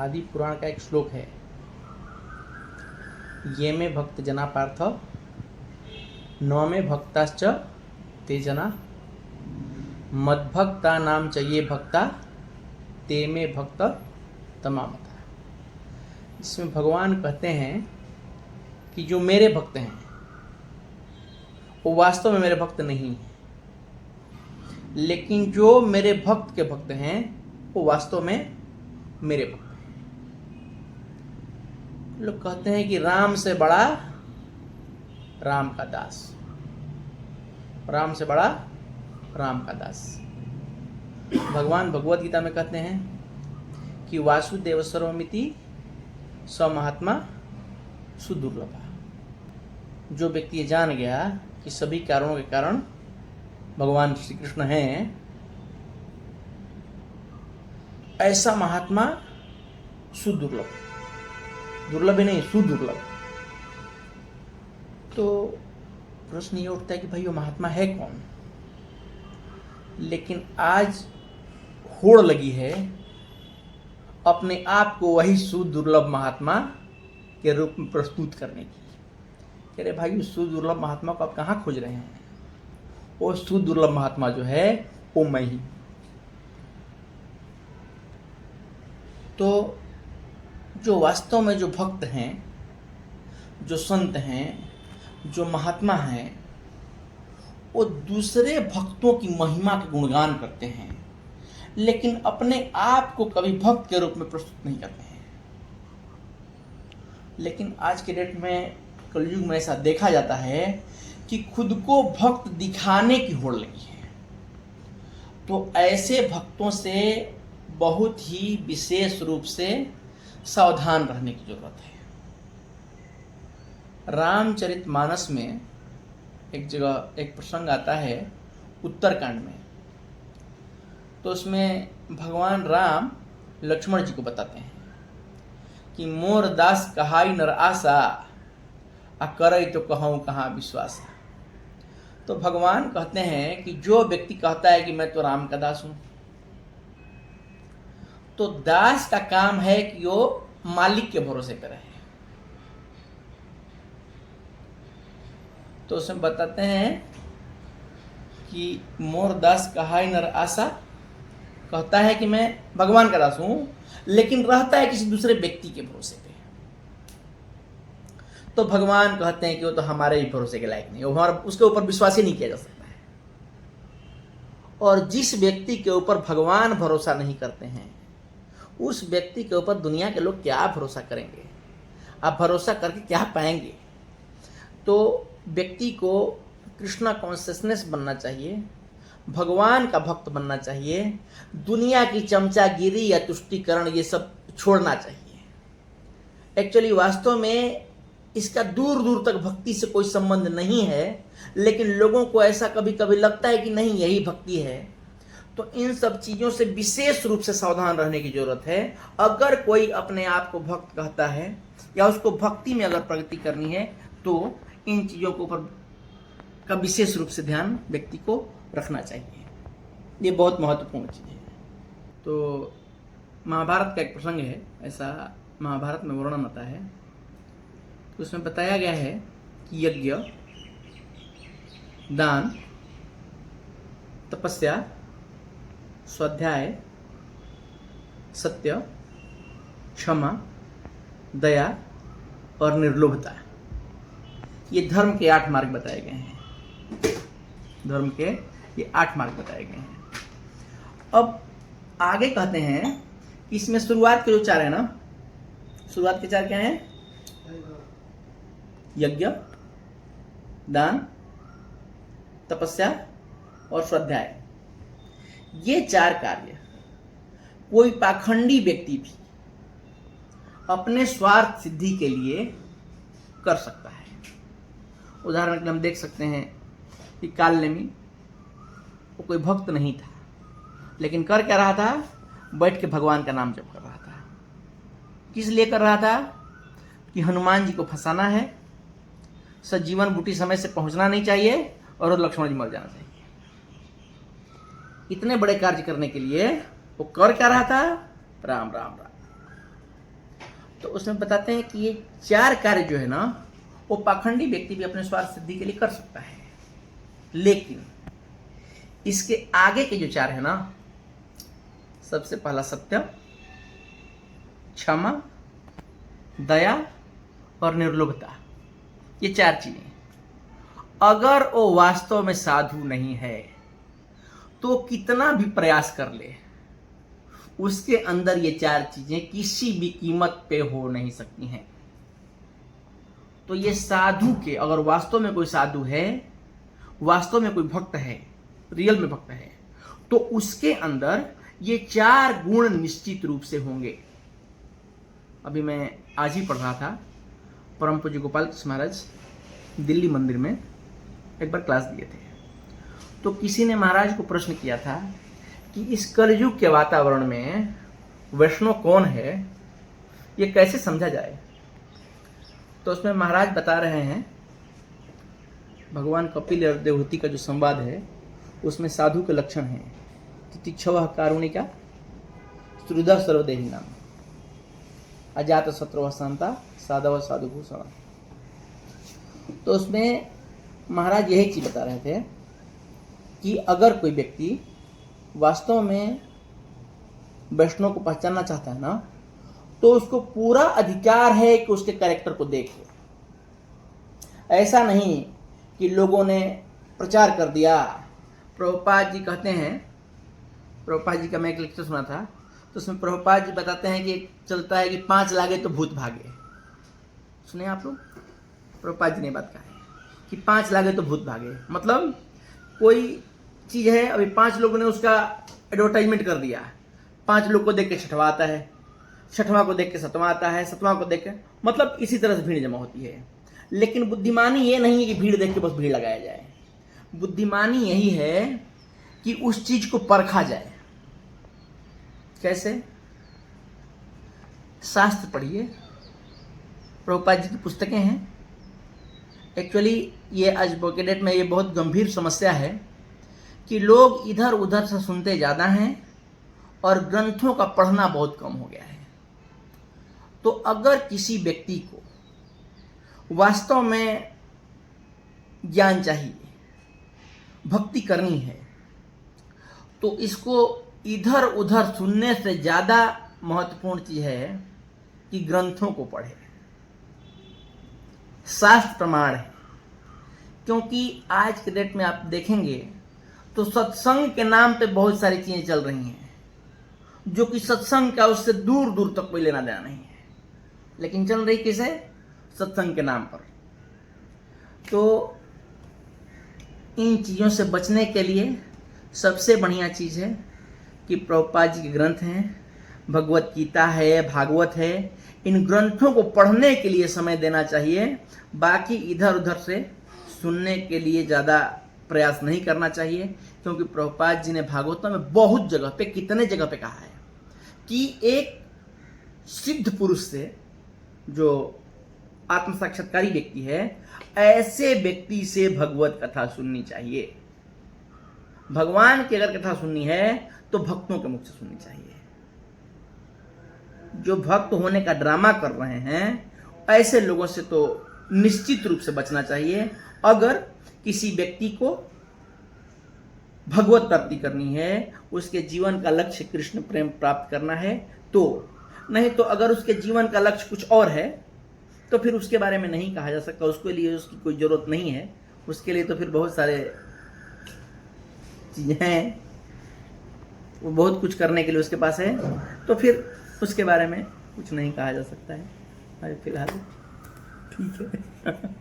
आदि पुराण का एक श्लोक है, ये में भक्त जना पार्थ नौ में भक्ताश्च ते जना मद्भक्ता नाम च ये भक्ता ते में भक्त तमामता। इसमें भगवान कहते हैं कि जो मेरे भक्त हैं वो वास्तव में मेरे भक्त नहीं हैं, लेकिन जो मेरे भक्त के भक्त हैं वो वास्तव में मेरे भक्त हैं। लोग कहते हैं कि राम से बड़ा राम का दास, राम से बड़ा राम का दास। भगवान भगवत गीता में कहते हैं कि वासुदेव सर्वमिति स महात्मा सुदुर्लभ। जो व्यक्ति ये जान गया कि सभी कारणों के कारण भगवान श्री कृष्ण हैं, ऐसा महात्मा सुदुर्लभ, दुर्लभ ही नहीं सुदुर्लभ। तो प्रश्न ये उठता है कि भाई वो महात्मा है कौन? लेकिन आज होड़ लगी है अपने आप को वही सुदुर्लभ महात्मा के रूप में प्रस्तुत करने की। कह रहे भाई उस सुदुर्लभ महात्मा को आप कहाँ खोज रहे हैं? वो सुदुर्लभ महात्मा जो है वो मैं ही। तो जो वास्तव में जो भक्त हैं, जो संत हैं, जो महात्मा हैं, वो दूसरे भक्तों की महिमा के गुणगान करते हैं, लेकिन अपने आप को कभी भक्त के रूप में प्रस्तुत नहीं करते हैं। लेकिन आज के डेट में, कलयुग में ऐसा देखा जाता है कि खुद को भक्त दिखाने की होड़ लगी है। तो ऐसे भक्तों से बहुत ही विशेष रूप से सावधान रहने की जरूरत है। रामचरितमानस में एक जगह एक प्रसंग आता है उत्तरकांड में। तो उसमें भगवान राम लक्ष्मण जी को बताते हैं कि मोर दास कहाई नर आशा आ करई तो कहूँ कहाँ विश्वास। तो भगवान कहते हैं कि जो व्यक्ति कहता है कि मैं तो राम का दास हूं, तो दास का काम है कि वो मालिक के भरोसे पे रहे। तो उसमें बताते हैं कि मोर दास कहाई नर आशा, कहता है कि मैं भगवान का दास हूं, लेकिन रहता है किसी दूसरे व्यक्ति के भरोसे पे। तो भगवान कहते हैं कि वो तो हमारे ही भरोसे के लायक नहीं, वो हमारा उसके ऊपर विश्वास ही नहीं किया जा सकता है। और जिस व्यक्ति के ऊपर भगवान भरोसा नहीं करते हैं, उस व्यक्ति के ऊपर दुनिया के लोग क्या भरोसा करेंगे? आप भरोसा करके क्या पाएंगे? तो व्यक्ति को कृष्णा कॉन्शियसनेस बनना चाहिए, भगवान का भक्त बनना चाहिए, दुनिया की चमचागिरी या तुष्टीकरण ये सब छोड़ना चाहिए। एक्चुअली वास्तव में इसका दूर दूर तक भक्ति से कोई संबंध नहीं है, लेकिन लोगों को ऐसा कभी कभी लगता है कि नहीं यही भक्ति है। तो इन सब चीज़ों से विशेष रूप से सावधान रहने की जरूरत है। अगर कोई अपने आप को भक्त कहता है या उसको भक्ति में अगर प्रगति करनी है, तो इन चीज़ों के ऊपर का विशेष रूप से ध्यान व्यक्ति को रखना चाहिए। ये बहुत महत्वपूर्ण चीज़ है। तो महाभारत का एक प्रसंग है, ऐसा महाभारत में वर्णन आता है। तो उसमें बताया गया है कि यज्ञ, दान, तपस्या, स्वाध्याय, सत्य, क्षमा, दया और निर्लोभता, ये धर्म के 8 मार्ग बताए गए हैं। धर्म के ये 8 मार्ग बताए गए हैं। अब आगे कहते हैं कि इसमें शुरुआत के जो 4 है ना, शुरुआत के 4 क्या हैं? यज्ञ, दान, तपस्या और स्वाध्याय। ये 4 कार्य कोई पाखंडी व्यक्ति भी अपने स्वार्थ सिद्धि के लिए कर सकता है। उदाहरण के लिए हम देख सकते हैं कि कालनेमी वो कोई भक्त नहीं था, लेकिन कर क्या रहा था? बैठ के भगवान का नाम जप कर रहा था। किस लिए कर रहा था? कि हनुमान जी को फंसाना है, सजीवन बूटी समय से पहुंचना नहीं चाहिए और लक्ष्मण जी मर जाना चाहिए। इतने बड़े कार्य करने के लिए वो कर क्या रहा था? राम राम राम। तो उसमें बताते हैं कि ये 4 कार्य जो है ना, वो पाखंडी व्यक्ति भी अपने स्वार्थ सिद्धि के लिए कर सकता है, लेकिन इसके आगे के जो 4 है ना, सबसे पहला सत्य, क्षमा, दया और निर्लोभता, ये 4 चीजें अगर वो वास्तव में साधु नहीं है तो कितना भी प्रयास कर ले, उसके अंदर ये 4 चीजें किसी भी कीमत पे हो नहीं सकती हैं। तो ये साधु के, अगर वास्तव में कोई साधु है, वास्तव में कोई भक्त है, रियल में भक्त है, तो उसके अंदर ये 4 गुण निश्चित रूप से होंगे। अभी मैं आज ही पढ़ रहा था, परम पूज्य गोपाल कृष्ण महाराज दिल्ली मंदिर में एक बार क्लास दिए थे, तो किसी ने महाराज को प्रश्न किया था कि इस कलयुग के वातावरण में वैष्णव कौन है, ये कैसे समझा जाए। तो उसमें महाराज बता रहे हैं, भगवान कपिल और देवहूति का जो संवाद है उसमें साधु के लक्षण हैं, तितिक्षव कारुणिका, श्रुदा सर्वदेही नाम, अजात शत्रु शांता, साधव साधुभूषण। तो उसमें महाराज यही चीज बता रहे थे कि अगर कोई व्यक्ति वास्तव में वैष्णव को पहचानना चाहता है ना, तो उसको पूरा अधिकार है कि उसके कैरेक्टर को देखे। ऐसा नहीं कि लोगों ने प्रचार कर दिया। प्रभुपाद जी कहते हैं, प्रभुपाद जी का मैं एक लेक्चर सुना था, तो उसमें प्रभुपाद जी बताते हैं कि चलता है कि 5 लागे तो भूत भागे। सुने आप लोग? प्रभुपाद जी ने बात कहा है कि 5 लागे तो भूत भागे, मतलब कोई चीज है, अभी 5 लोगों ने उसका एडवर्टाइजमेंट कर दिया, 5 लोग को देख के 6वां आता है, 6वां को देख के 7वां आता है, 7वां को देख के, मतलब इसी तरह से भीड़ जमा होती है। लेकिन बुद्धिमानी ये नहीं है कि भीड़ देख के बस भीड़ लगाया जाए। बुद्धिमानी यही है कि उस चीज को परखा जाए। कैसे? शास्त्र पढ़िए, प्रभुपाद जी की पुस्तकें हैं। एक्चुअली ये आज बोकेडेट में ये बहुत गंभीर समस्या है कि लोग इधर उधर से सुनते ज़्यादा हैं और ग्रंथों का पढ़ना बहुत कम हो गया है। तो अगर किसी व्यक्ति को वास्तव में ज्ञान चाहिए, भक्ति करनी है, तो इसको इधर उधर सुनने से ज़्यादा महत्वपूर्ण चीज़ है कि ग्रंथों को पढ़े। शास्त्र प्रमाण है, क्योंकि आज के डेट में आप देखेंगे तो सत्संग के नाम पे बहुत सारी चीजें चल रही हैं जो कि सत्संग का उससे दूर दूर तक कोई लेना देना नहीं है, लेकिन चल रही किसे? सत्संग के नाम पर। तो इन चीज़ों से बचने के लिए सबसे बढ़िया चीज़ है कि प्रभुपाद जी के ग्रंथ हैं, भगवत गीता है, भागवत है, इन ग्रंथों को पढ़ने के लिए समय देना चाहिए। बाकी इधर उधर से सुनने के लिए ज़्यादा प्रयास नहीं करना चाहिए, क्योंकि प्रभुपाद जी ने भागवतम में बहुत जगह पे, कितने जगह पे कहा है कि एक सिद्ध पुरुष से, जो आत्म साक्षात्कारी व्यक्ति है, ऐसे व्यक्ति से भगवत कथा सुननी चाहिए। भगवान की अगर कथा सुननी है तो भक्तों के मुख से सुननी चाहिए। जो भक्त होने का ड्रामा कर रहे हैं, ऐसे लोगों से तो निश्चित रूप से बचना चाहिए। अगर किसी व्यक्ति को भगवत प्राप्ति करनी है, उसके जीवन का लक्ष्य कृष्ण प्रेम प्राप्त करना है, तो नहीं तो अगर उसके जीवन का लक्ष्य कुछ और है तो फिर उसके बारे में नहीं कहा जा सकता। उसके लिए उसकी कोई जरूरत नहीं है, उसके लिए तो फिर बहुत सारे चीजें हैं, वो बहुत कुछ करने के लिए उसके पास है, तो फिर उसके बारे में कुछ नहीं कहा जा सकता है। अरे फिलहाल ठीक है।